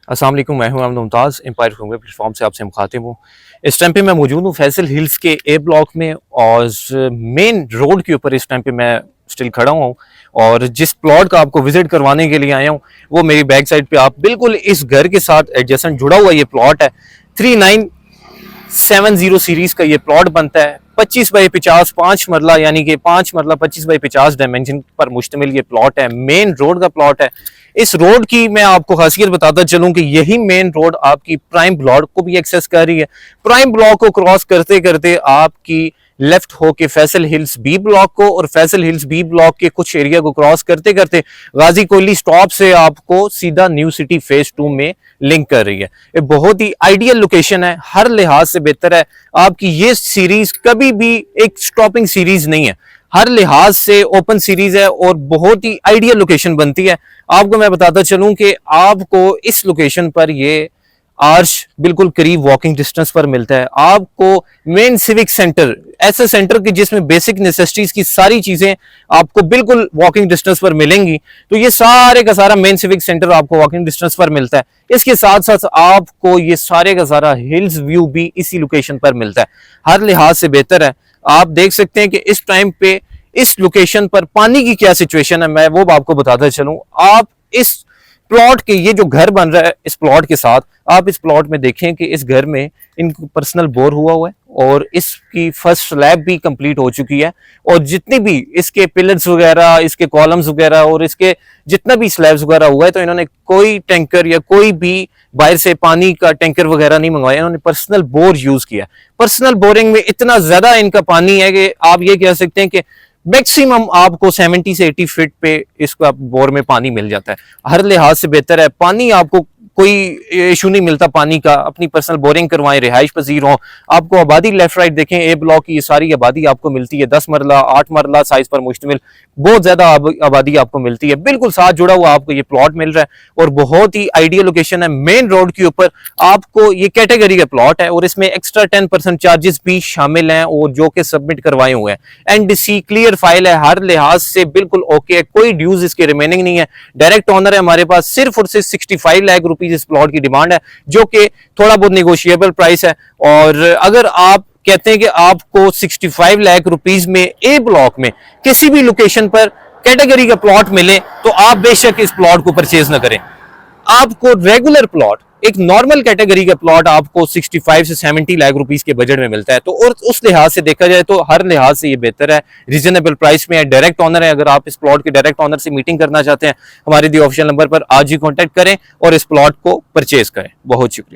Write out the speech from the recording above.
अस्सलाम वालेकुम, मैं हूं अमन मुमताज़ एम्पायर होमवे प्लेटफॉर्म से आपसे मुखातिब हूं। इस टाइम पे मैं मौजूद हूं फैसल हिल्स के ए ब्लॉक में और मेन रोड के ऊपर इस टाइम पे मैं स्टिल खड़ा हूं और जिस प्लॉट का आपको विजिट करवाने के लिए आया हूं वो मेरी बैक साइड पे आप बिल्कुल इस घर के साथ एडजेसेंट जुड़ा हुआ ये प्लॉट है। 3970 सीरीज का ये प्लॉट बनता है। 25 बाई 50 5 मरला यानी कि 5 मरला 25 बाई 50 डायमेंशन पर मुश्तमिल ये प्लॉट है। मेन रोड का प्लॉट है। इस रोड की मैं आपको खासियत बताता चलूं कि यही मेन रोड आपकी प्राइम ब्लॉक को भी एक्सेस कर रही है। प्राइम ब्लॉक को क्रॉस करते करते आपकी लेफ्ट होके फैसल हिल्स बी ब्लॉक को और फैसल हिल्स बी ब्लॉक के कुछ एरिया को क्रॉस करते करते गाजी कोहली स्टॉप से आपको सीधा न्यू सिटी फेज 2 में लिंक कर रही है। ये बहुत ही आइडियल लोकेशन है, हर लिहाज से बेहतर है। आपकी ये सीरीज कभी भी एक स्टॉपिंग सीरीज नहीं है, हर लिहाज से ओपन सीरीज है और बहुत ही आइडियल लोकेशन बनती है। आपको मैं बताता चलूं कि आपको इस लोकेशन पर ये आर्च बिल्कुल करीब वॉकिंग डिस्टेंस पर मिलता है। आपको मेन सिविक सेंटर, ऐसे सेंटर की जिसमें बेसिक नेसेसिटीज की सारी चीजें आपको बिल्कुल वॉकिंग डिस्टेंस पर मिलेंगी, तो ये सारे का सारा मेन सिविक सेंटर आपको वॉकिंग डिस्टेंस पर मिलता है। इसके साथ साथ आपको ये सारे का सारा हिल्स व्यू भी इसी लोकेशन पर मिलता है। हर लिहाज से बेहतर है। आप देख सकते हैं कि इस टाइम पे इस लोकेशन पर पानी की क्या सिचुएशन है, मैं वो आपको बताता चलूं। आप इस प्लॉट के ये जो घर बन रहा है इस प्लॉट के साथ, आप इस प्लॉट में देखें कि इस घर में इनको पर्सनल बोर हुआ हुआ है और इसकी फर्स्ट स्लैब भी कंप्लीट हो चुकी है और जितनी भी इसके पिलर्स वगैरह, इसके कॉलम्स वगैरह और इसके जितना भी स्लैब्स वगैरह हुआ है, तो इन्होंने कोई टैंकर या कोई भी बाहर से पानी का टैंकर वगैरह नहीं मंगवाया, इन्होंने पर्सनल बोर यूज किया। पर्सनल बोरिंग में इतना ज्यादा इनका पानी है कि आप ये कह सकते हैं कि मैक्सिमम आपको 70 से 80 फीट पे इसका बोर में पानी मिल जाता है। हर लिहाज से बेहतर है। पानी आपको कोई इशू नहीं मिलता पानी का। अपनी पर्सनल बोरिंग करवाएं, रिहाइश पजीर हो। आपको आबादी लेफ्ट राइट देखें, ए ब्लॉक की ये सारी आबादी आपको मिलती है। 10 मरला 8 मरला साइज पर मुश्तमिल बहुत ज्यादा आबादी आपको मिलती है। बिल्कुल साथ जुड़ा हुआ आपको ये प्लॉट मिल रहा है और बहुत ही आइडियल लोकेशन है। मेन रोड के ऊपर आपको ये कैटेगरी का प्लॉट है और इसमें एक्स्ट्रा 10% चार्जेस भी शामिल हैं और जो कि सबमिट करवाए हुए हैं। एनडीसी क्लियर फाइल है, हर लिहाज से बिल्कुल ओके है, कोई ड्यूज इसके रिमेनिंग नहीं है। डायरेक्ट ऑनर है हमारे पास। सिर्फ और सिर्फ 65 लाख रुपीज इस प्लॉट की डिमांड है, जो कि थोड़ा बहुत निगोशिएबल प्राइस है। और अगर आप कहते हैं कि आपको 65 लाख रुपीज में ए ब्लॉक में किसी भी लोकेशन पर कैटेगरी का प्लॉट मिले, तो आप बेशक इस प्लॉट को परचेज ना करें। आपको रेगुलर प्लॉट, एक नॉर्मल कैटेगरी का प्लॉट आपको 65 से 70 लाख रुपीस के बजट में मिलता है। तो और उस लिहाज से देखा जाए तो हर लिहाज से ये बेहतर है, रीजनेबल प्राइस में है। डायरेक्ट ऑनर है। अगर आप इस प्लॉट के डायरेक्ट ऑनर से मीटिंग करना चाहते हैं, हमारे दी ऑफिशियल नंबर पर आज ही कांटेक्ट करें और इस प्लॉट को परचेज करें। बहुत शुक्रिया।